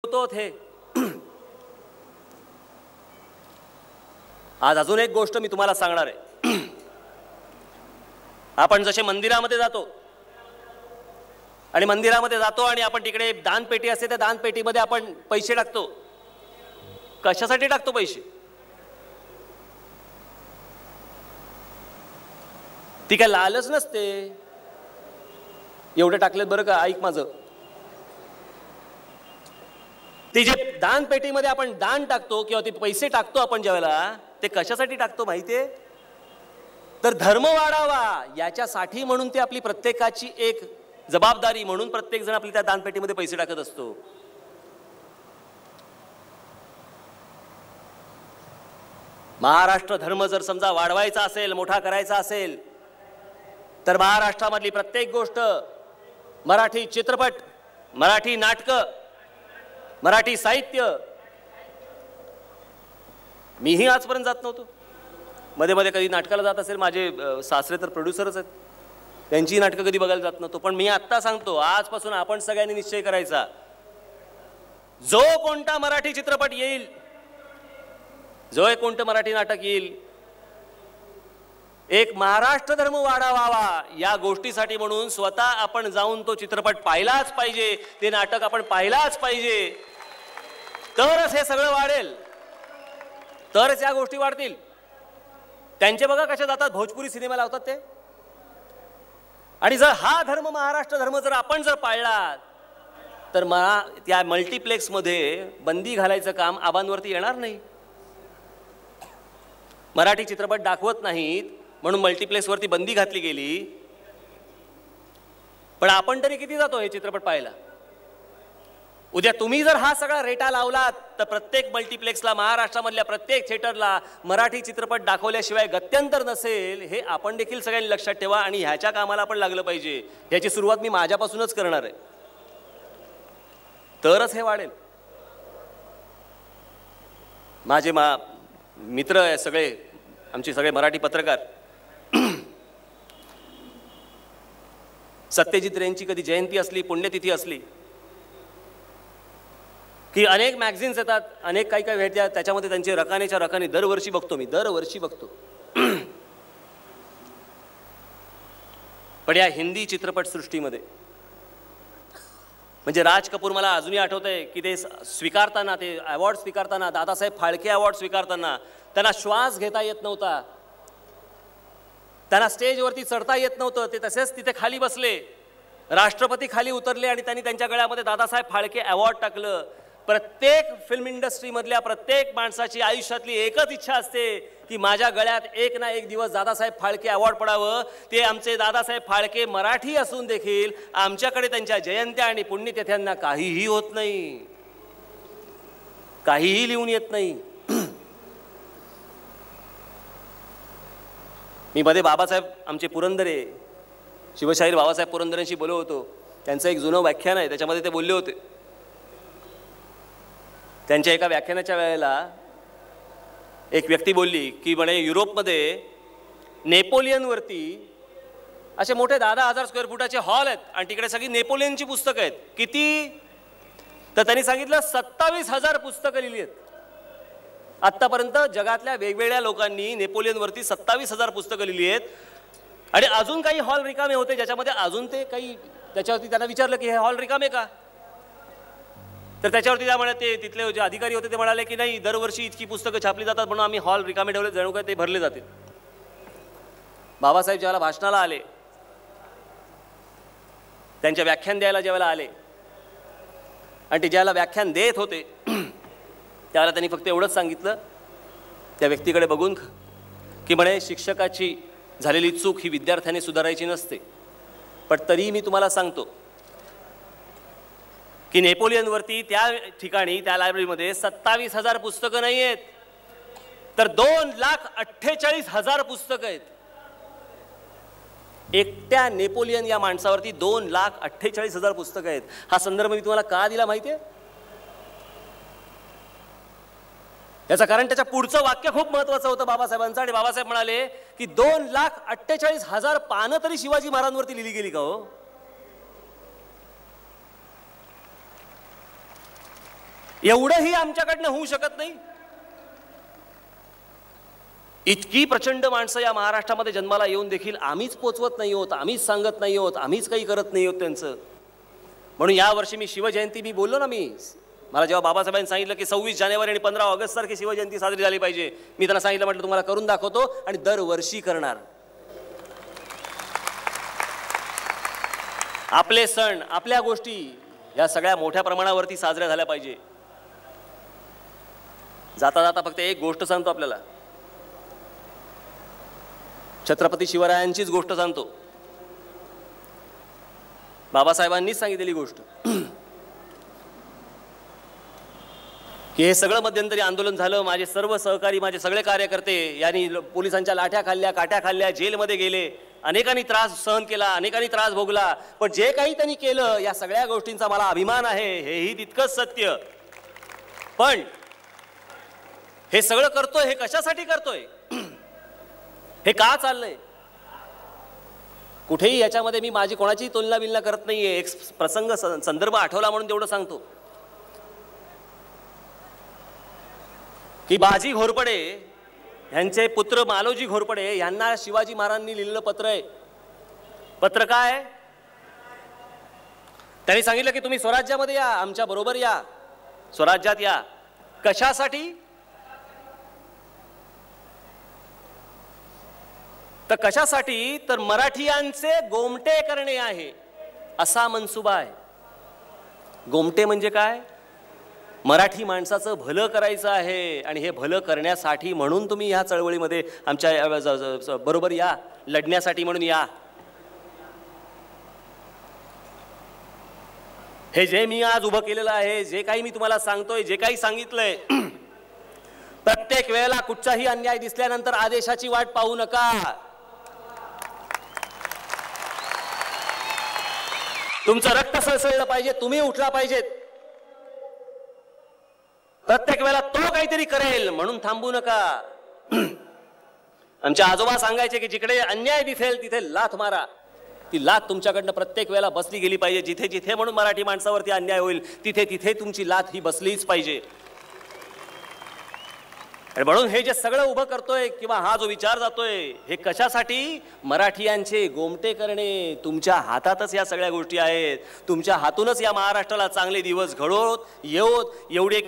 तो थे। आज अजून एक गोष्ट मी तुम्हाला सांगणार आहे। आपण जसे मंदिरामध्ये जातो आणि मंदिरामध्ये जातो आणि आपण तिकडे दानपेटी असते, त्या दानपेटीमध्ये आपण पैसे टाकतो। कशासाठी टाकतो पैसे? ती काय लालच नसते, एवढे टाकलेत बरं का, ऐक माझं। ती जे दानपेटीमध्ये आपण दान टाकतो किंवा ते पैसे टाकतो आपण ज्यावेळेला, ते कशासाठी टाकतो माहितीये? तर धर्म वाढावा याच्यासाठी, म्हणून ती आपली प्रत्येकाची एक जबाबदारी म्हणून प्रत्येक जण आपली त्या दानपेटीमध्ये पैसे टाकत असतो। महाराष्ट्र धर्म जर समजा वाढवायचा असेल, मोठा करायचा असेल, तर महाराष्ट्रामधली प्रत्येक गोष्ट, मराठी चित्रपट, मराठी नाटकं, मराठी साहित्य, मीही आजपर्यंत जात नव्हतो, मध्ये मध्ये कधी नाटकाला जात असेल, माझे सासरे तर प्रोड्युसरच आहेत, त्यांची नाटकं कधी बघायला जात नव्हतो। पण मी आत्ता सांगतो, आजपासून आपण सगळ्यांनी निश्चय करायचा, जो कोणता मराठी चित्रपट येईल, जो कोणतं मराठी नाटक येईल, एक महाराष्ट्र धर्म वाढावा या गोष्टीसाठी म्हणून स्वतः आपण जाऊन तो चित्रपट पाहिलाच पाहिजे, ते नाटक आपण पाहिलाच पाहिजे, तरच हे सगळं वाढेल, तरच या गोष्टी वाढतील। त्यांचे बघा कशा जातात, भोजपुरी सिनेमा लावतात ते। आणि जर हा धर्म, महाराष्ट्र धर्म जर आपण जर पाळला, तर त्या मल्टीप्लेक्समध्ये बंदी घालायचं काम आबांवरती येणार नाही। मराठी चित्रपट दाखवत नाहीत म्हणून मल्टीप्लेक्सवरती बंदी घातली गेली, पण आपण तरी किती जातो हे चित्रपट पाहायला? उद्या तुम्ही जर हा सगळा रेटा लावलात, तर प्रत्येक मल्टीप्लेक्सला, महाराष्ट्रामधल्या प्रत्येक थिएटरला मराठी चित्रपट दाखवल्याशिवाय गत्यंतर नसेल, हे आपण देखील सगळ्यांनी लक्षात ठेवा। आणि ह्याच्या कामाला आपण लागलं पाहिजे। ह्याची सुरुवात मी माझ्यापासूनच करणार आहे, तरच हे वाढेल। माझे मित्र आहे सगळे, आमचे सगळे मराठी पत्रकार, सत्यजित रेंची कधी जयंती असली, पुण्यतिथी असली की अनेक मॅगझिन्स येतात, अनेक काही काही भेटतात, त्याच्यामध्ये त्यांचे रकानेच्या रकाने दरवर्षी बघतो मी, दरवर्षी बघतो। पण या हिंदी चित्रपटसृष्टीमध्ये म्हणजे राज कपूर, मला अजूनही आठवतंय की ते स्वीकारताना, ते अवॉर्ड स्वीकारताना, दादासाहेब फाळके अवॉर्ड स्वीकारताना त्यांना श्वास घेता येत नव्हता, त्यांना स्टेजवरती चढता येत नव्हतं, ते तसेच तिथे खाली बसले। राष्ट्रपती खाली उतरले आणि त्यांनी त्यांच्या गळ्यामध्ये दादासाहेब फाळके अवॉर्ड टाकलं। प्रत्येक फिल्म इंडस्ट्रीमधल्या प्रत्येक माणसाची आयुष्यातली एकच इच्छा असते की माझ्या गळ्यात एक ना एक दिवस दादासाहेब फाळके अवॉर्ड पडावं। ते आमचे दादासाहेब फाळके मराठी असून देखील आमच्याकडे त्यांच्या जयंत्या आणि पुण्यतिथ्यांना काहीही होत नाही, काहीही लिहून येत नाही। मी मध्ये बाबासाहेब आमचे पुरंदरे, शिवशाहीर बाबासाहेब पुरंदरेंशी बोललो होतो। त्यांचं एक जुनं व्याख्यान आहे, त्याच्यामध्ये ते बोलले होते। त्यांच्या एका व्याख्यानाच्या वेळेला एक व्यक्ती बोलली की म्हणे युरोपमध्ये नेपोलियनवरती असे मोठे 10,000 स्क्वेअर फुटाचे हॉल आहेत आणि तिकडे सगळी नेपोलियनची पुस्तकं आहेत। किती? तर त्यांनी सांगितलं 27,000 पुस्तकं लिहिली आहेत आत्तापर्यंत। जगातल्या वेगवेगळ्या लोकांनी नेपोलियनवरती 27,000 पुस्तकं लिहिली आहेत। आणि अजून काही हॉल रिकामे होते ज्याच्यामध्ये अजून ते काही, त्याच्यावरती त्यांना विचारलं की हे हॉल रिकामे का? तर त्याच्यावरती त्या म्हणाले, ते तिथले जे अधिकारी होते ते म्हणाले की नाही, दरवर्षी इतकी पुस्तकं छापली जातात म्हणून आम्ही हॉल रिकामे ठेवले, जणू काय ते भरले जातील। बाबासाहेब ज्यावेळेला भाषणाला आले, त्यांच्या व्याख्यान द्यायला ज्यावेळेला आले आणि ते ज्याला व्याख्यान देत होते त्यावेळेला त्यांनी फक्त एवढंच सांगितलं त्या व्यक्तीकडे बघून की म्हणे, शिक्षकाची झालेली चूक ही विद्यार्थ्याने सुधारायची नसते, पण तरी मी तुम्हाला सांगतो की नेपोलियनवरती त्या ठिकाणी, त्या लायब्ररीमध्ये 27,000 पुस्तकं नाही आहेत, तर 2,48,000 पुस्तकं आहेत। एकट्या नेपोलियन या माणसावरती 2,48,000 पुस्तकं आहेत। हा संदर्भ मी तुम्हाला का दिला माहिती आहे? याचं कारण त्याच्या पुढचं वाक्य खूप महत्त्वाचं होतं बाबासाहेबांचं। आणि बाबासाहेब म्हणाले की 2,48,000 पानं तरी शिवाजी महाराजांवरती लिहिली गेली का हो? एवढंही आमच्याकडनं होऊ शकत नाही? इतकी प्रचंड माणसं या महाराष्ट्रामध्ये जन्माला येऊन देखील आम्हीच पोचवत नाही आहोत, आम्हीच सांगत नाही आहोत, आम्हीच काही करत नाही आहोत त्यांचं. म्हणून यावर्षी मी शिवजयंती, मी बोललो ना, मला जेव्हा बाबासाहेबांनी सांगितलं की 26 जानेवारी आणि 15 ऑगस्ट सारखी शिवजयंती साजरी झाली पाहिजे, मी त्यांना सांगितलं, म्हटलं तुम्हाला करून दाखवतो आणि दरवर्षी करणार. आपले सण, आपल्या गोष्टी या सगळ्या मोठ्या प्रमाणावरती साजऱ्या झाल्या पाहिजे. जाता जाता फक्त एक गोष्ट सांगतो आपल्याला, छत्रपती शिवरायांचीच गोष्ट सांगतो. बाबासाहेबांनीच सांगितलेली गोष्ट की हे सगळं मध्यंतरी आंदोलन झालं, माझे सर्व सहकारी, माझे सगळे कार्यकर्ते यांनी पोलिसांच्या लाठ्या खाल्ल्या, काट्या खाल्ल्या, जेलमध्ये गेले, अनेकांनी त्रास सहन केला, अनेकांनी त्रास भोगला, पण जे काही त्यांनी केलं या सगळ्या गोष्टींचा मला अभिमान आहे, हेही तितकंच सत्य. पण हे सगळं करतोय, हे कशासाठी करतोय, हे का चाललंय? कुठेही याच्यामध्ये मी माझी कोणाची तुलना बिलना करत नाहीये. एक प्रसंग, संदर्भ आठवला म्हणून तेवढं सांगतो की बाजी घोरपडे यांचे पुत्र मालोजी घोरपडे यांना शिवाजी महाराजांनी लिहिलेलं पत्र आहे. पत्र काय? त्यांनी सांगितलं की तुम्ही स्वराज्यामध्ये या, आमच्या बरोबर या, स्वराज्यात या. कशासाठी? तर कशासाठी? तर मराठियांचे गोमटे करणे आहे, असा मनसुबा आहे. गोमटे म्हणजे काय? मराठी माणसाचं भलं करायचं आहे आणि हे भलं करण्यासाठी म्हणून तुम्ही ह्या चळवळीमध्ये आमच्या बरोबर या, लढण्यासाठी म्हणून या. हे जे मी आज उभं केलेलं आहे, जे काही मी तुम्हाला सांगतोय, जे काही सांगितलंय, प्रत्येक वेळेला कुठचाही अन्याय दिसल्यानंतर आदेशाची वाट पाहू नका. तुमचं रक्त सळसळलं पाहिजे, तुम्ही उठला पाहिजेत. प्रत्येक वेळेला तो काहीतरी करेल म्हणून थांबू नका. आमचे आजोबा सांगायचे की जिकडे अन्याय दिसेल तिथे लाथ मारा. ती लाथ तुमच्याकडनं प्रत्येक वेळेला बसली गेली पाहिजे. जिथे जिथे म्हणून मराठी माणसावरती अन्याय होईल तिथे तिथे तुमची लाथ ही बसलीच पाहिजे. म्हणून हे जे सगळं उभं करतोय किंवा हा जो विचार जातोय, हे कशासाठी? मराठियांचे गोमटे करणे. तुमच्या हातातच या सगळ्या गोष्टी आहेत. तुमच्या हातूनच या महाराष्ट्राला चांगले दिवस घडवत येवत एवढी एक